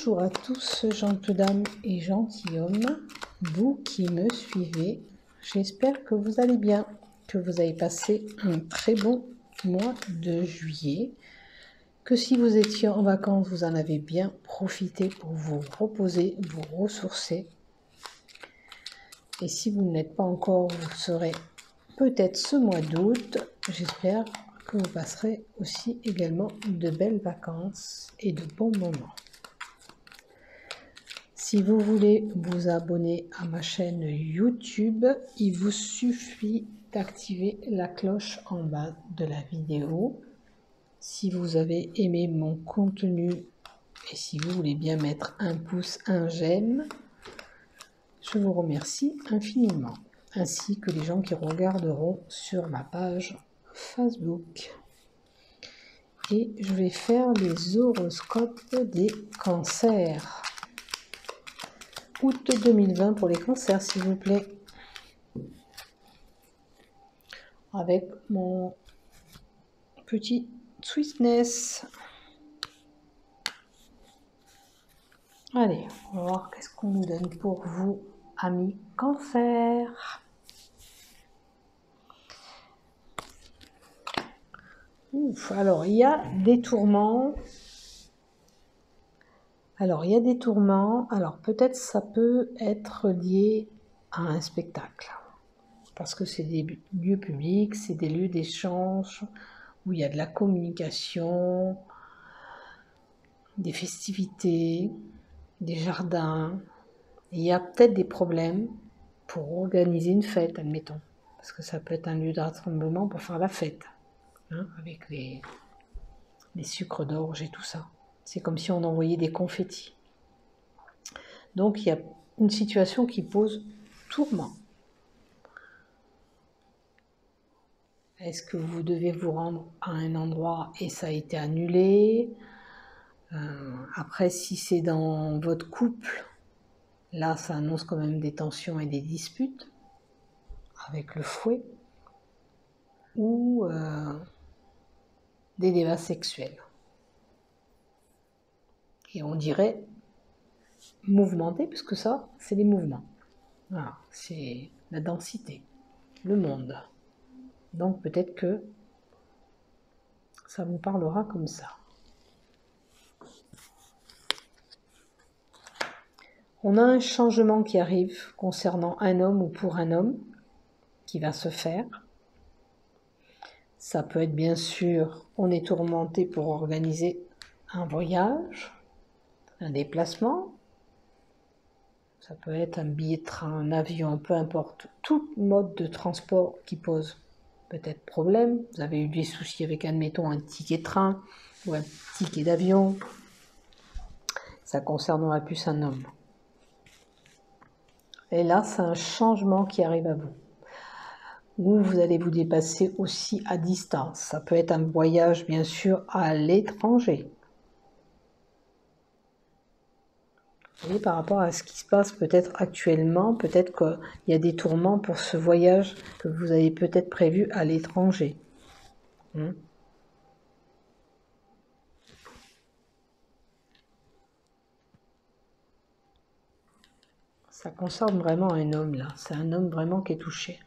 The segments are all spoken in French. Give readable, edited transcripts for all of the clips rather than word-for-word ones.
Bonjour à tous, gentilles et gentilshommes, vous qui me suivez. J'espère que vous allez bien, que vous avez passé un très bon mois de juillet, que si vous étiez en vacances, vous en avez bien profité pour vous reposer, vous ressourcer. Et si vous ne l'êtes pas encore, vous le serez peut-être ce mois d'août. J'espère que vous passerez aussi également de belles vacances et de bons moments. Si vous voulez vous abonner à ma chaîne YouTube, il vous suffit d'activer la cloche en bas de la vidéo. Si vous avez aimé mon contenu et si vous voulez bien mettre un pouce, un j'aime, je vous remercie infiniment, ainsi que les gens qui regarderont sur ma page Facebook. Et je vais faire les horoscopes des cancers. Août 2020 pour les cancers, s'il vous plaît. Avec mon petit Sweetness. Allez, on va voir qu'est-ce qu'on nous donne pour vous, amis cancer. Ouf, alors il y a des tourments. Alors peut-être ça peut être lié à un spectacle. Parce que c'est des lieux publics, c'est des lieux d'échange où il y a de la communication, des festivités, des jardins. Et il y a peut-être des problèmes pour organiser une fête, admettons. Parce que ça peut être un lieu de rassemblement pour faire la fête, hein, avec les sucres d'orge et tout ça. C'est comme si on envoyait des confettis. Donc il y a une situation qui pose tourment. Est-ce que vous devez vous rendre à un endroit et ça a été annulé? Après, si c'est dans votre couple, là, ça annonce quand même des tensions et des disputes avec le fouet ou des débats sexuels. Et on dirait mouvementé, puisque ça, c'est des mouvements. Voilà, c'est la densité, le monde. Donc peut-être que ça vous parlera comme ça. On a un changement qui arrive concernant un homme ou pour un homme qui va se faire. Ça peut être bien sûr, on est tourmenté pour organiser un voyage, un déplacement. Ça peut être un billet de train, un avion, peu importe. Tout mode de transport qui pose peut-être problème. Vous avez eu des soucis avec, admettons, un ticket de train ou un ticket d'avion. Ça concernera plus un homme. Et là, c'est un changement qui arrive à vous. Ou vous allez vous dépasser aussi à distance. Ça peut être un voyage, bien sûr, à l'étranger. Vous voyez, par rapport à ce qui se passe peut-être actuellement, peut-être qu'il y a des tourments pour ce voyage que vous avez peut-être prévu à l'étranger. Ça concerne vraiment un homme là, c'est un homme vraiment qui est touché.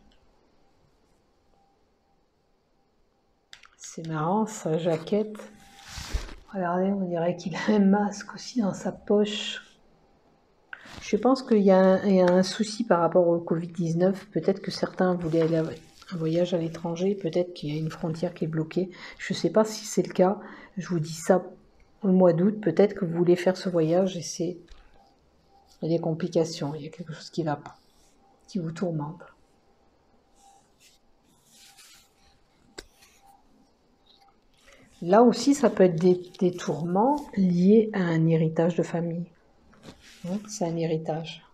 C'est marrant, sa jaquette. Regardez, on dirait qu'il a un masque aussi dans sa poche. Je pense qu'il y a un souci par rapport au Covid-19. Peut-être que certains voulaient aller un voyage à l'étranger, peut-être qu'il y a une frontière qui est bloquée. Je ne sais pas si c'est le cas. Je vous dis ça au mois d'août. Peut-être que vous voulez faire ce voyage et il y a des complications. Il y a quelque chose qui ne va pas, qui vous tourmente. Là aussi, ça peut être des tourments liés à un héritage de famille. C'est un héritage.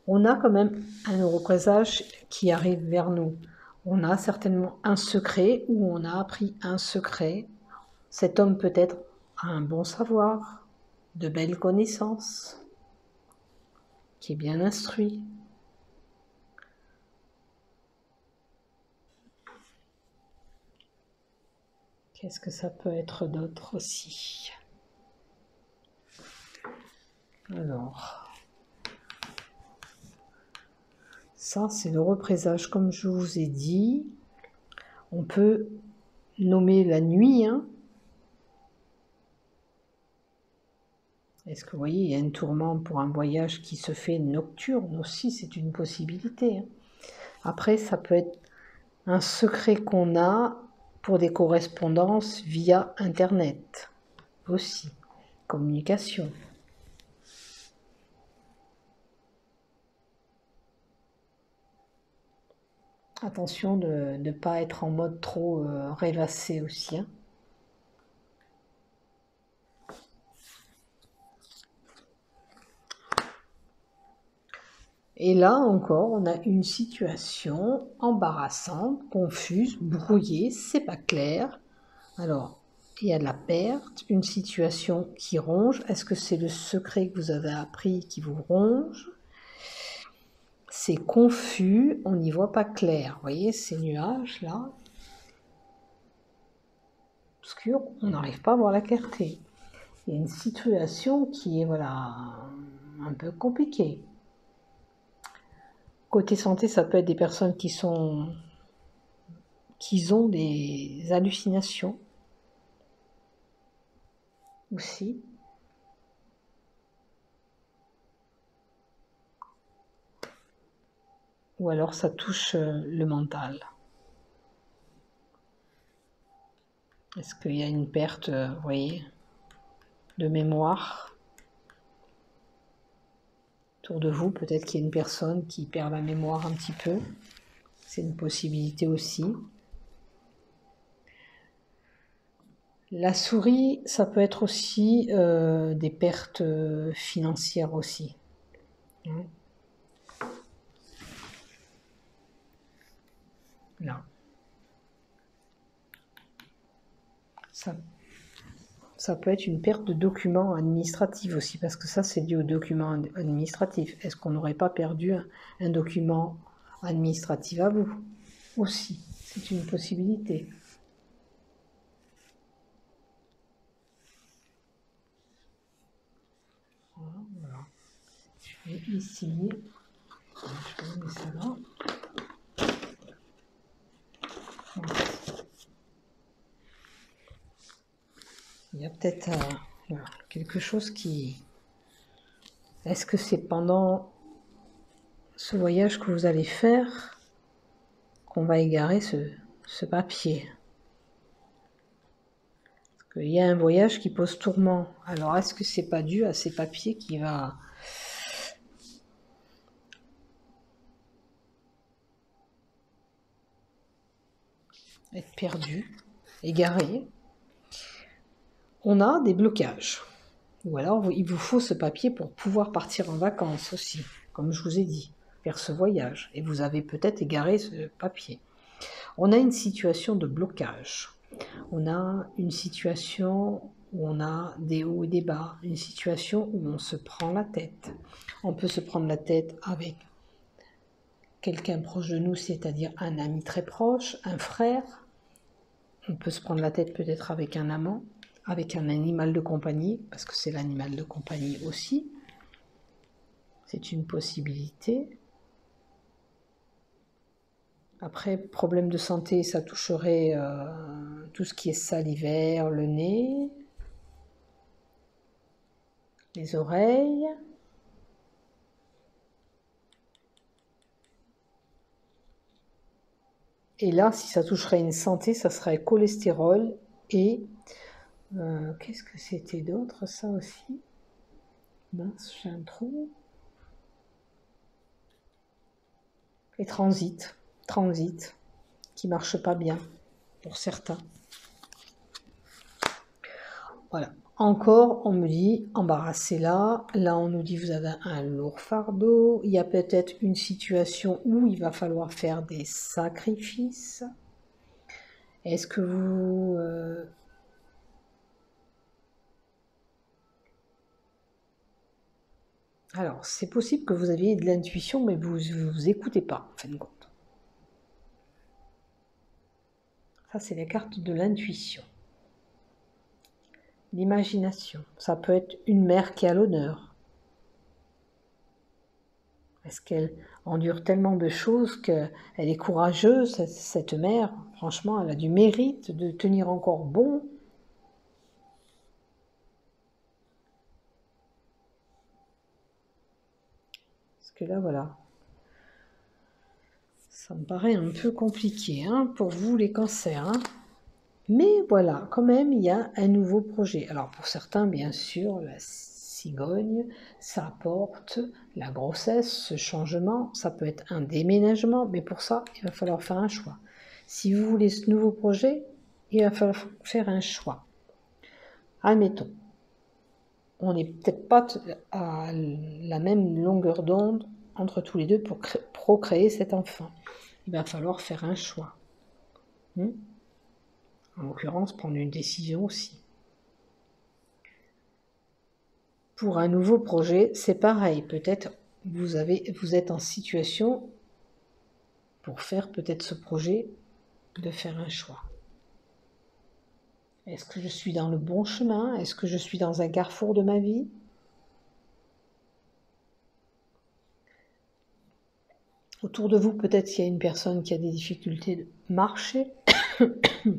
On a quand même un représage qui arrive vers nous. On a certainement un secret ou on a appris un secret. Cet homme peut-être a un bon savoir, de belles connaissances, qui est bien instruit. Qu'est-ce que ça peut être d'autre aussi? Alors, ça c'est le représage, comme je vous ai dit. On peut nommer la nuit, hein. Est-ce que vous voyez, il y a un tourment pour un voyage qui se fait nocturne aussi, c'est une possibilité, hein. Après, ça peut être un secret qu'on a pour des correspondances via Internet aussi, communication. Attention de ne pas être en mode trop rêvassé aussi, hein. Et là encore, on a une situation embarrassante, confuse, brouillée, c'est pas clair. Alors, il y a de la perte, une situation qui ronge. Est-ce que c'est le secret que vous avez appris qui vous ronge? C'est confus, on n'y voit pas clair. Vous voyez ces nuages là, obscurs, on n'arrive pas à voir la clarté. Il y a une situation qui est voilà un peu compliquée. Côté santé, ça peut être des personnes qui ont des hallucinations aussi. Ou alors ça touche le mental. Est-ce qu'il y a une perte, vous voyez, de mémoire autour de vous? Peut-être qu'il y a une personne qui perd la mémoire un petit peu. C'est une possibilité aussi. La souris, ça peut être aussi des pertes financières aussi. Là. Ça peut être une perte de documents administratifs aussi, parce que ça, c'est dû aux documents administratifs. Est-ce qu'on n'aurait pas perdu un document administratif à vous aussi? C'est une possibilité. Voilà. Je vais ici. Je vais mettre ça là. Voilà. Il y a peut-être voilà, quelque chose qui... Est-ce que c'est pendant ce voyage que vous allez faire qu'on va égarer ce papier? Parce qu'il y a un voyage qui pose tourment. Alors, est-ce que c'est pas dû à ces papiers qui va... être perdu, égaré? On a des blocages. Ou alors, il vous faut ce papier pour pouvoir partir en vacances aussi, comme je vous ai dit, faire ce voyage. Et vous avez peut-être égaré ce papier. On a une situation de blocage. On a une situation où on a des hauts et des bas. Une situation où on se prend la tête. On peut se prendre la tête avec quelqu'un proche de nous, c'est-à-dire un ami très proche, un frère. On peut se prendre la tête peut-être avec un amant, avec un animal de compagnie, parce que c'est l'animal de compagnie aussi. C'est une possibilité. Après, problème de santé, ça toucherait tout ce qui est salivaire, le nez, les oreilles. Et là, si ça toucherait une santé, ça serait cholestérol et... qu'est-ce que c'était d'autre, ça aussi? Mince, j'ai un trou. Et transit, qui marche pas bien pour certains. Voilà. Encore, on me dit, embarrassez là. Là, on nous dit, vous avez un lourd fardeau. Il y a peut-être une situation où il va falloir faire des sacrifices. Est-ce que vous... Alors, c'est possible que vous aviez de l'intuition, mais vous vous écoutez pas, en fin de compte. Ça, c'est la carte de l'intuition. L'imagination. Ça peut être une mère qui a l'honneur. Est-ce qu'elle endure tellement de choses qu'elle est courageuse, cette mère? Franchement, elle a du mérite de tenir encore bon. Parce que là, voilà. Ça me paraît un peu compliqué hein, pour vous, les cancers. Hein. Mais voilà, quand même, il y a un nouveau projet. Alors pour certains, bien sûr, la cigogne, ça apporte la grossesse, ce changement, ça peut être un déménagement, mais pour ça, il va falloir faire un choix. Si vous voulez ce nouveau projet, il va falloir faire un choix. Admettons, on n'est peut-être pas à la même longueur d'onde entre tous les deux pour procréer cet enfant. Il va falloir faire un choix. En l'occurrence, prendre une décision aussi. Pour un nouveau projet, c'est pareil. Peut-être vous êtes en situation pour faire peut-être ce projet de faire un choix. Est-ce que je suis dans le bon chemin? Est-ce que je suis dans un carrefour de ma vie? Autour de vous, peut-être qu'il y a une personne qui a des difficultés de marcher.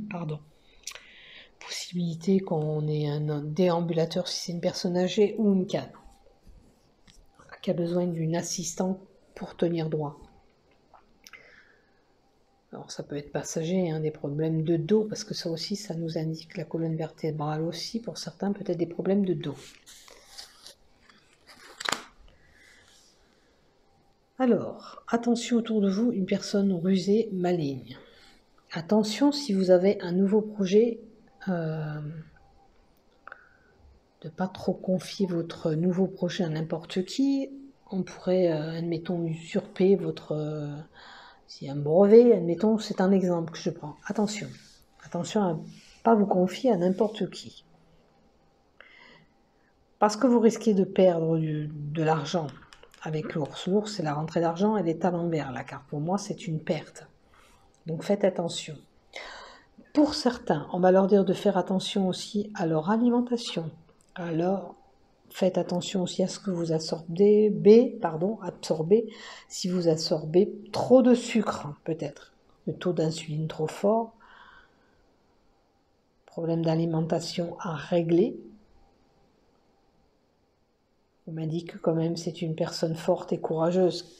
Pardon. Possibilité qu'on ait un déambulateur si c'est une personne âgée ou une canne qui a besoin d'une assistante pour tenir droit. Alors ça peut être passager, hein, des problèmes de dos, parce que ça aussi, ça nous indique la colonne vertébrale aussi, pour certains peut-être des problèmes de dos. Alors, attention autour de vous, une personne rusée, maligne. Attention si vous avez un nouveau projet, de ne pas trop confier votre nouveau projet à n'importe qui. On pourrait, admettons, usurper votre... si un brevet, admettons, c'est un exemple que je prends. Attention. Attention à ne pas vous confier à n'importe qui. Parce que vous risquez de perdre de l'argent avec l'ours. L'ours, c'est la rentrée d'argent, elle est à l'envers, la carte. Pour moi, c'est une perte. Donc faites attention. Pour certains, on va leur dire de faire attention aussi à leur alimentation. Alors, faites attention aussi à ce que vous absorbez, si vous absorbez trop de sucre, peut-être. Le taux d'insuline trop fort. Problème d'alimentation à régler. On m'indique que quand même c'est une personne forte et courageuse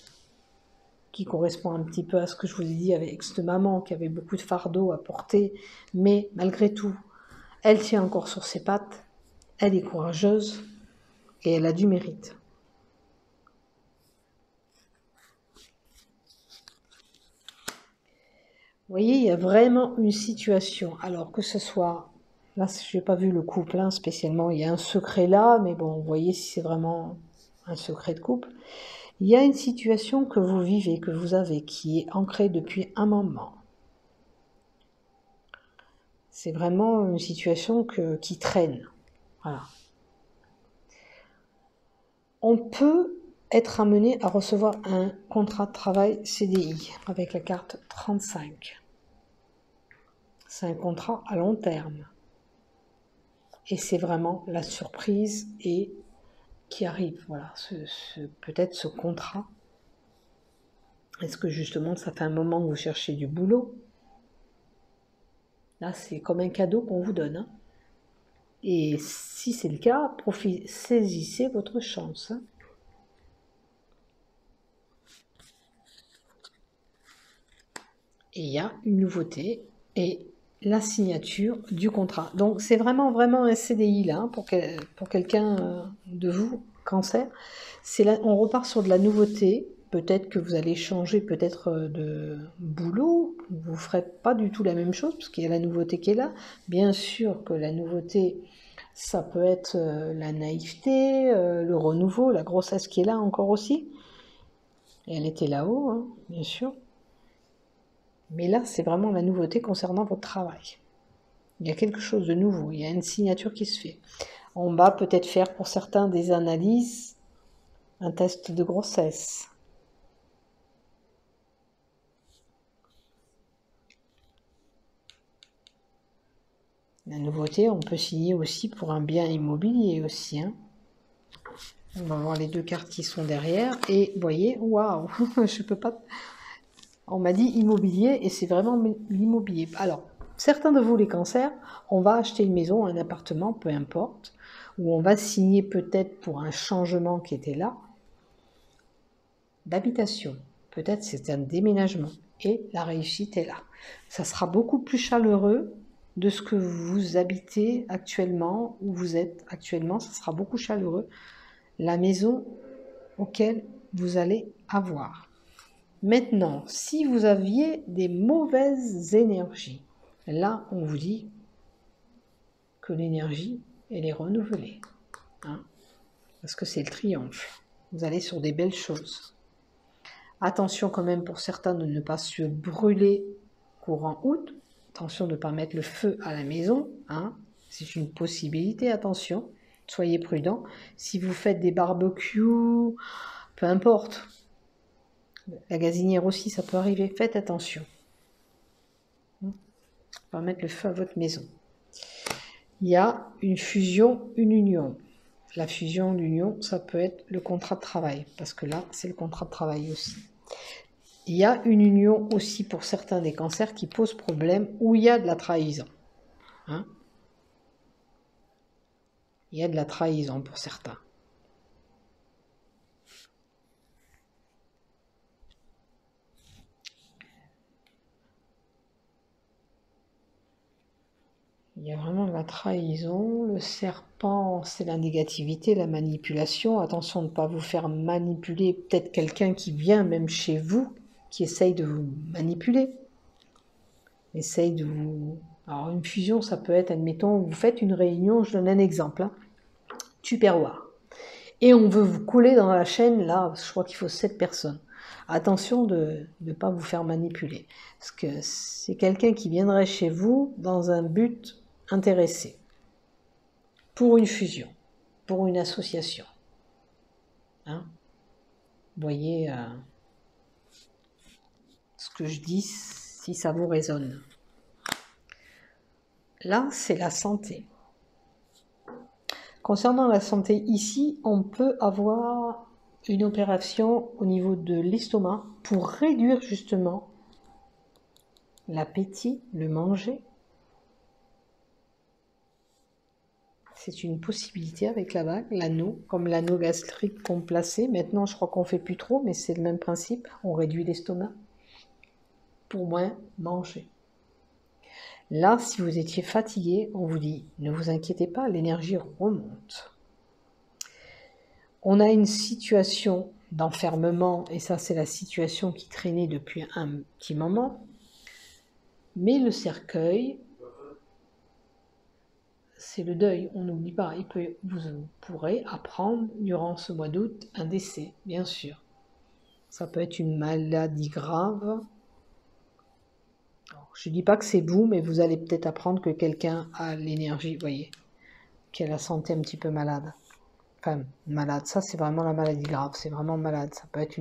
qui correspond un petit peu à ce que je vous ai dit avec cette maman qui avait beaucoup de fardeau à porter, mais malgré tout, elle tient encore sur ses pattes, elle est courageuse et elle a du mérite. Vous voyez, il y a vraiment une situation, alors que ce soit, là je n'ai pas vu le couple hein, spécialement, il y a un secret là, mais bon, vous voyez si c'est vraiment un secret de couple. Il y a une situation que vous vivez, que vous avez, qui est ancrée depuis un moment. C'est vraiment une situation qui traîne. Voilà. On peut être amené à recevoir un contrat de travail CDI avec la carte 35. C'est un contrat à long terme. Et c'est vraiment la surprise et qui arrive. Voilà, peut-être ce contrat. Est-ce que justement ça fait un moment que vous cherchez du boulot? Là, c'est comme un cadeau qu'on vous donne. Hein. Et si c'est le cas, saisissez votre chance. Hein. Et il y a une nouveauté et la signature du contrat. Donc c'est vraiment un CDI là hein, pour quelqu'un de vous, cancer. Là, on repart sur de la nouveauté. Peut-être que vous allez changer peut-être de boulot. Vous ne ferez pas du tout la même chose parce qu'il y a la nouveauté qui est là. Bien sûr que la nouveauté, ça peut être la naïveté, le renouveau, la grossesse qui est là encore aussi. Et elle était là-haut, hein, bien sûr. Mais là, c'est vraiment la nouveauté concernant votre travail. Il y a quelque chose de nouveau, il y a une signature qui se fait. On va peut-être faire pour certains des analyses, un test de grossesse. La nouveauté, on peut signer aussi pour un bien immobilier aussi. Hein. On va voir les deux cartes qui sont derrière. Et vous voyez, waouh, je peux pas... On m'a dit immobilier et c'est vraiment l'immobilier. Alors, certains de vous, les cancers, on va acheter une maison, un appartement, peu importe, ou on va signer peut-être pour un changement qui était là, d'habitation. Peut-être c'est un déménagement et la réussite est là. Ça sera beaucoup plus chaleureux de ce que vous habitez actuellement, où vous êtes actuellement, ça sera beaucoup chaleureux. La maison auquel vous allez avoir. Maintenant, si vous aviez des mauvaises énergies, là, on vous dit que l'énergie, elle est renouvelée. Hein, parce que c'est le triomphe. Vous allez sur des belles choses. Attention quand même pour certains de ne pas se brûler courant août. Attention de ne pas mettre le feu à la maison. Hein, c'est une possibilité, attention. Soyez prudents. Si vous faites des barbecues, peu importe. La gazinière aussi, ça peut arriver. Faites attention. Pas mettre le feu à votre maison. Il y a une fusion, une union. La fusion, l'union, ça peut être le contrat de travail. Parce que là, c'est le contrat de travail aussi. Il y a une union aussi pour certains des cancers qui posent problème où il y a de la trahison. Hein, il y a de la trahison pour certains. Il y a vraiment de la trahison. Le serpent, c'est la négativité, la manipulation. Attention de ne pas vous faire manipuler. Peut-être quelqu'un qui vient même chez vous, qui essaye de vous manipuler. Essaye de vous... Alors une fusion, ça peut être, admettons, vous faites une réunion, je donne un exemple. Hein, Tupperware. Et on veut vous coller dans la chaîne, là, je crois qu'il faut 7 personnes. Attention de ne pas vous faire manipuler. Parce que c'est quelqu'un qui viendrait chez vous dans un but intéressé. Pour une fusion. Pour une association. Hein, vous voyez ce que je dis, si ça vous résonne. Là, c'est la santé. Concernant la santé, ici, on peut avoir une opération au niveau de l'estomac pour réduire justement l'appétit, le manger. C'est une possibilité avec la bague, l'anneau, comme l'anneau gastrique qu'on plaçait. Maintenant, je crois qu'on ne fait plus trop, mais c'est le même principe. On réduit l'estomac pour moins manger. Là, si vous étiez fatigué, on vous dit, ne vous inquiétez pas, l'énergie remonte. On a une situation d'enfermement, et ça c'est la situation qui traînait depuis un petit moment, mais le cercueil, c'est le deuil, on n'oublie pas, vous pourrez apprendre durant ce mois d'août un décès, bien sûr. Ça peut être une maladie grave. Alors, je ne dis pas que c'est vous, mais vous allez peut-être apprendre que quelqu'un a l'énergie, vous voyez, qui a la santé un petit peu malade. Enfin, malade, ça c'est vraiment la maladie grave, c'est vraiment malade. Ça peut être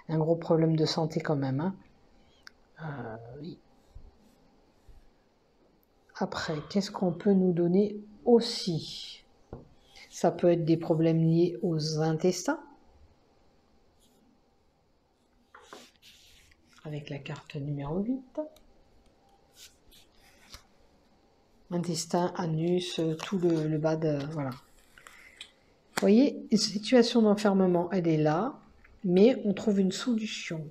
un gros problème de santé quand même. Hein. Oui. Après, qu'est-ce qu'on peut nous donner aussi? Ça peut être des problèmes liés aux intestins. Avec la carte numéro 8. Intestin, anus, tout le bas de... Voilà. Vous voyez, une situation d'enfermement, elle est là, mais on trouve une solution.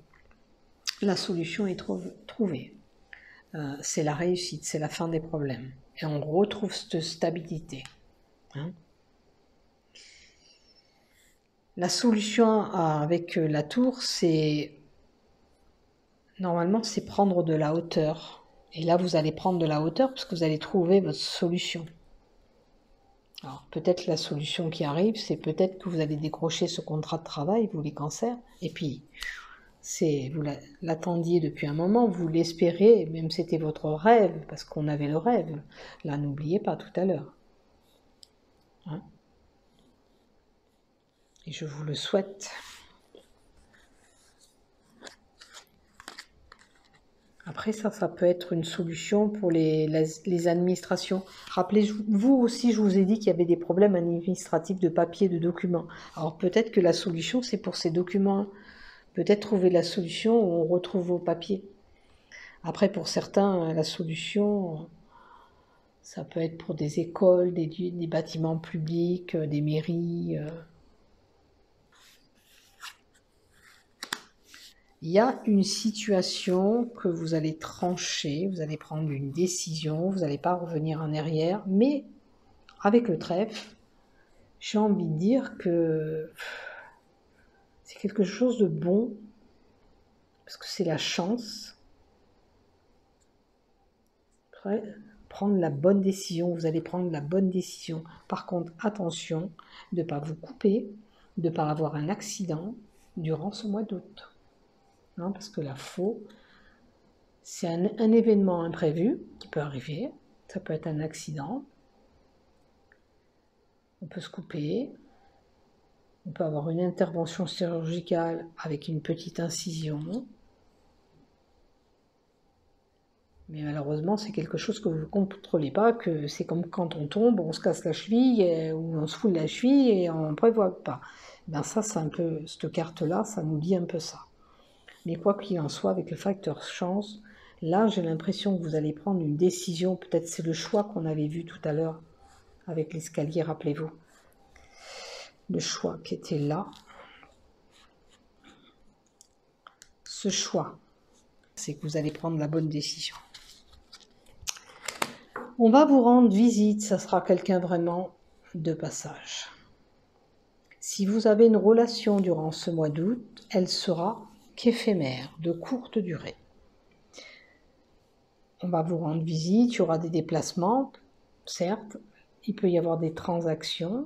La solution est trouvée. C'est la réussite, c'est la fin des problèmes. Et on retrouve cette stabilité. Hein. La solution avec la tour, c'est... Normalement, c'est prendre de la hauteur. Et là, vous allez prendre de la hauteur parce que vous allez trouver votre solution. Alors, peut-être la solution qui arrive, c'est peut-être que vous allez décrocher ce contrat de travail, vous les cancers, et puis... vous l'attendiez depuis un moment, vous l'espérez, même c'était votre rêve, parce qu'on avait le rêve. Là, n'oubliez pas tout à l'heure. Hein? Et je vous le souhaite. Après, ça peut être une solution pour les administrations. Rappelez-vous aussi, je vous ai dit qu'il y avait des problèmes administratifs de papier, de documents. Alors peut-être que la solution, c'est pour ces documents. Peut-être trouver la solution où on retrouve vos papiers. Après, pour certains, la solution, ça peut être pour des écoles, des bâtiments publics, des mairies. Il y a une situation que vous allez trancher, vous allez prendre une décision, vous n'allez pas revenir en arrière, mais avec le trèfle, j'ai envie de dire que c'est quelque chose de bon, parce que c'est la chance. Prendre la bonne décision, vous allez prendre la bonne décision. Par contre, attention de ne pas vous couper, de ne pas avoir un accident durant ce mois d'août. Non, parce que la faux, c'est un événement imprévu qui peut arriver. Ça peut être un accident. On peut se couper. On peut avoir une intervention chirurgicale avec une petite incision. Mais malheureusement, c'est quelque chose que vous ne contrôlez pas, que c'est comme quand on tombe, on se casse la cheville, ou on se fout de la cheville et on ne prévoit pas. Ben ça, c'est un peu, cette carte-là, ça nous dit un peu ça. Mais quoi qu'il en soit, avec le facteur chance, là, j'ai l'impression que vous allez prendre une décision. Peut-être c'est le choix qu'on avait vu tout à l'heure avec l'escalier, rappelez-vous. Le choix qui était là. Ce choix, c'est que vous allez prendre la bonne décision. On va vous rendre visite, ça sera quelqu'un vraiment de passage. Si vous avez une relation durant ce mois d'août, elle sera qu'éphémère, de courte durée. On va vous rendre visite, il y aura des déplacements, certes, il peut y avoir des transactions.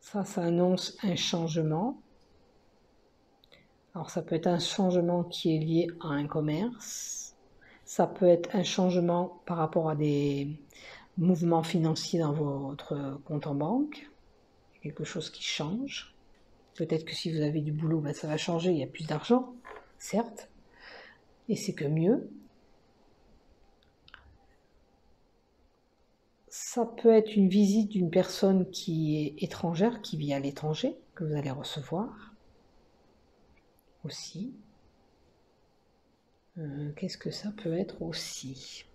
Ça annonce un changement. Alors ça peut être un changement qui est lié à un commerce. Ça peut être un changement par rapport à des mouvements financiers dans votre compte en banque. Quelque chose qui change. Peut-être que si vous avez du boulot, ben ça va changer, il y a plus d'argent, certes. Et c'est que mieux. Ça peut être une visite d'une personne qui est étrangère, qui vit à l'étranger, que vous allez recevoir aussi. Qu'est-ce que ça peut être aussi?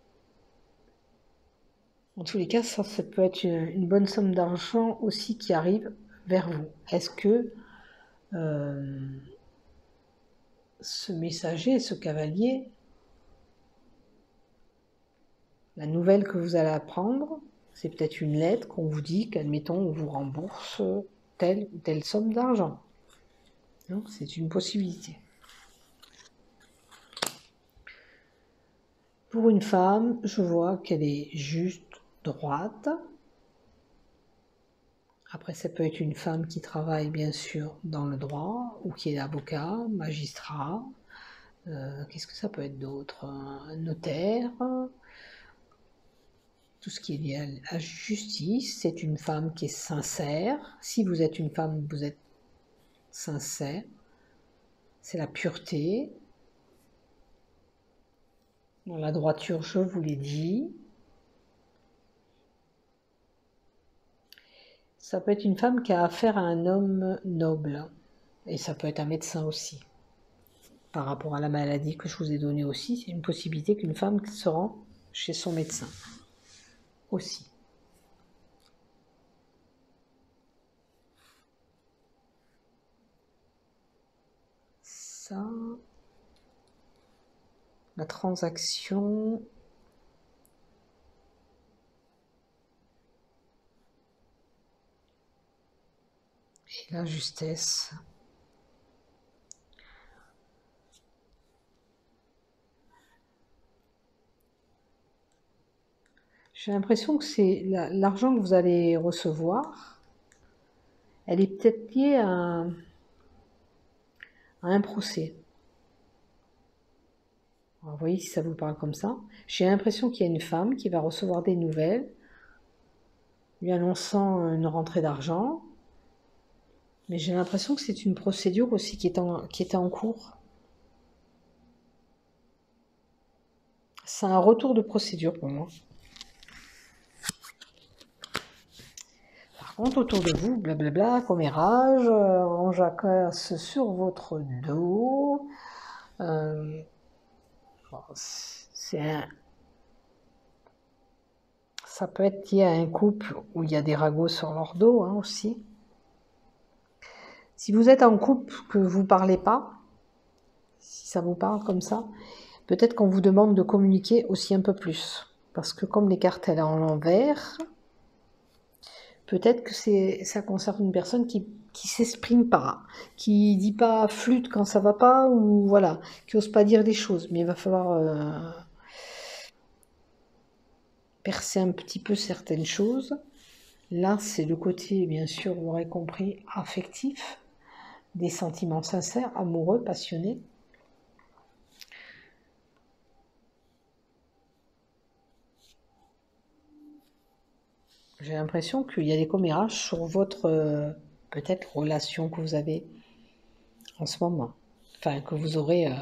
En tous les cas, ça peut être une bonne somme d'argent aussi qui arrive vers vous. Est-ce que ce messager, ce cavalier, la nouvelle que vous allez apprendre, c'est peut-être une lettre qu'on vous dit qu'admettons on vous rembourse telle ou telle somme d'argent. C'est une possibilité. Pour une femme, je vois qu'elle est juste droite. Après, ça peut être une femme qui travaille bien sûr dans le droit ou qui est avocat, magistrat. Qu'est-ce que ça peut être d'autre? Un notaire. Tout ce qui est lié à la justice. C'est une femme qui est sincère. Si vous êtes une femme, vous êtes sincère. C'est la pureté. Dans la droiture, je vous l'ai dit. Ça peut être une femme qui a affaire à un homme noble. Et ça peut être un médecin aussi. Par rapport à la maladie que je vous ai donnée aussi, c'est une possibilité qu'une femme se rend chez son médecin. Aussi. Ça... La transaction... Et la justesse. J'ai l'impression que c'est l'argent que vous allez recevoir, elle est peut-être liée à un procès. Alors, vous voyez si ça vous parle comme ça. J'ai l'impression qu'il y a une femme qui va recevoir des nouvelles, lui annonçant une rentrée d'argent. Mais j'ai l'impression que c'est une procédure aussi qui était en cours. C'est un retour de procédure pour moi. Par contre, autour de vous, blablabla, commérage, on jacasse sur votre dos. Ça peut être lié à un couple où il y a des ragots sur leur dos hein, aussi. Si vous êtes en couple que vous ne parlez pas, si ça vous parle comme ça, peut-être qu'on vous demande de communiquer aussi un peu plus. Parce que comme les cartes elles sont en l'envers, peut-être que ça concerne une personne qui s'exprime pas, qui dit pas flûte quand ça va pas, ou voilà, qui ose pas dire des choses. Mais il va falloir percer un petit peu certaines choses. Là, c'est le côté, bien sûr, vous l'aurez compris, affectif, des sentiments sincères, amoureux, passionnés. J'ai l'impression qu'il y a des commérages sur votre, peut-être, relation que vous avez en ce moment. Enfin, que vous aurez...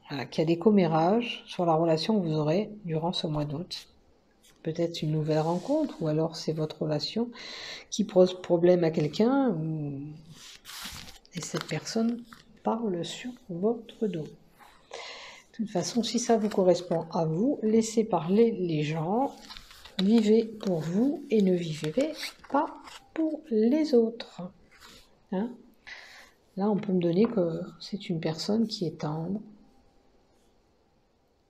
voilà, qu'il y a des commérages sur la relation que vous aurez durant ce mois d'août. Peut-être une nouvelle rencontre, ou alors c'est votre relation qui pose problème à quelqu'un, et cette personne parle sur votre dos. De toute façon, si ça vous correspond à vous, laissez parler les gens, vivez pour vous et ne vivez pas pour les autres. Hein? Là, on peut me donner que c'est une personne qui est tendre,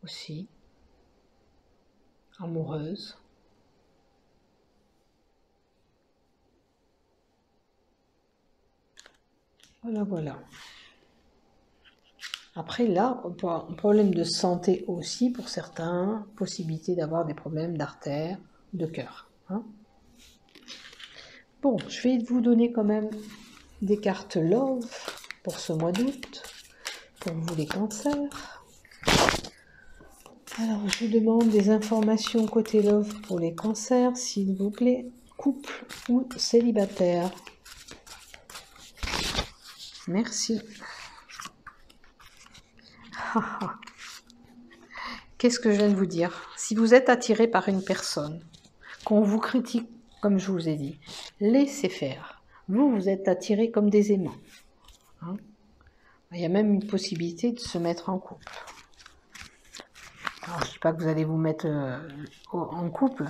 aussi, amoureuse. Voilà, voilà. Après, là, un problème de santé aussi pour certains, possibilité d'avoir des problèmes d'artère, de cœur. Hein. Bon, je vais vous donner quand même des cartes Love pour ce mois d'août, pour vous les cancers. Alors, je vous demande des informations côté Love pour les cancers, s'il vous plaît. Couple ou célibataire? Merci. Qu'est-ce que je viens de vous dire? Si vous êtes attiré par une personne, qu'on vous critique, comme je vous ai dit, laissez faire. Vous êtes attiré comme des aimants. Hein? Il y a même une possibilité de se mettre en couple. Alors, je ne dis pas que vous allez vous mettre en couple.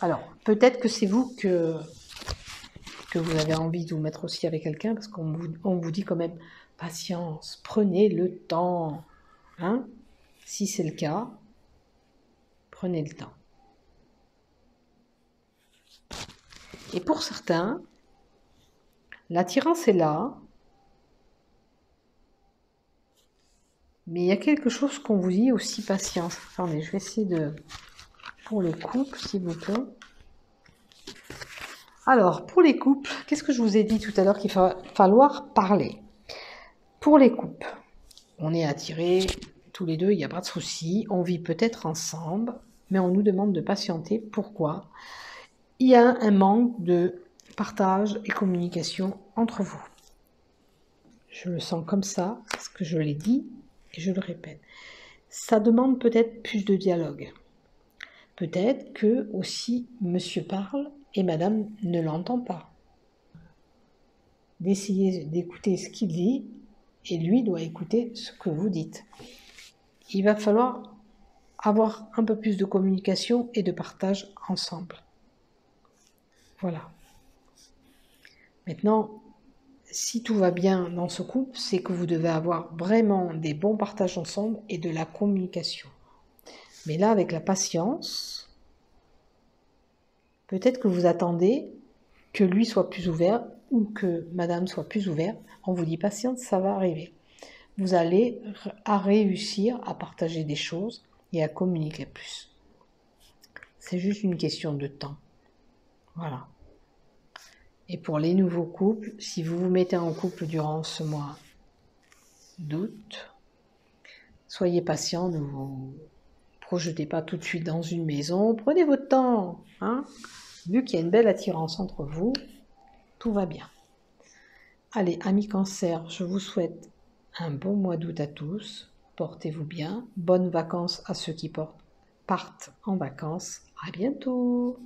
Alors, peut-être que c'est vous que vous avez envie de vous mettre aussi avec quelqu'un, parce qu'on vous dit quand même, patience, prenez le temps. Hein? Si c'est le cas, prenez le temps. Et pour certains, l'attirance est là, mais il y a quelque chose qu'on vous dit aussi, patience. Attendez, je vais essayer de... Pour les couples, s'il vous plaît. Alors, pour les couples, qu'est-ce que je vous ai dit tout à l'heure qu'il va falloir parler? Pour les couples, on est attirés tous les deux, il n'y a pas de souci. On vit peut-être ensemble, mais on nous demande de patienter. Pourquoi? Il y a un manque de partage et communication entre vous. Je le sens comme ça, parce que je l'ai dit et je le répète. Ça demande peut-être plus de dialogue. Peut-être que aussi monsieur parle et madame ne l'entend pas. D'essayer d'écouter ce qu'il dit et lui doit écouter ce que vous dites. Il va falloir avoir un peu plus de communication et de partage ensemble. Voilà. Maintenant, si tout va bien dans ce couple, c'est que vous devez avoir vraiment des bons partages ensemble et de la communication. Mais là, avec la patience, peut-être que vous attendez que lui soit plus ouvert ou que madame soit plus ouverte. On vous dit patience, ça va arriver. Vous allez réussir à partager des choses et à communiquer plus. C'est juste une question de temps. Voilà. Et pour les nouveaux couples, si vous vous mettez en couple durant ce mois d'août, soyez patient, ne vous projetez pas tout de suite dans une maison, prenez votre temps. Hein. Vu qu'il y a une belle attirance entre vous, tout va bien. Allez, amis Cancer, je vous souhaite un bon mois d'août à tous. Portez-vous bien. Bonnes vacances à ceux qui partent en vacances. À bientôt.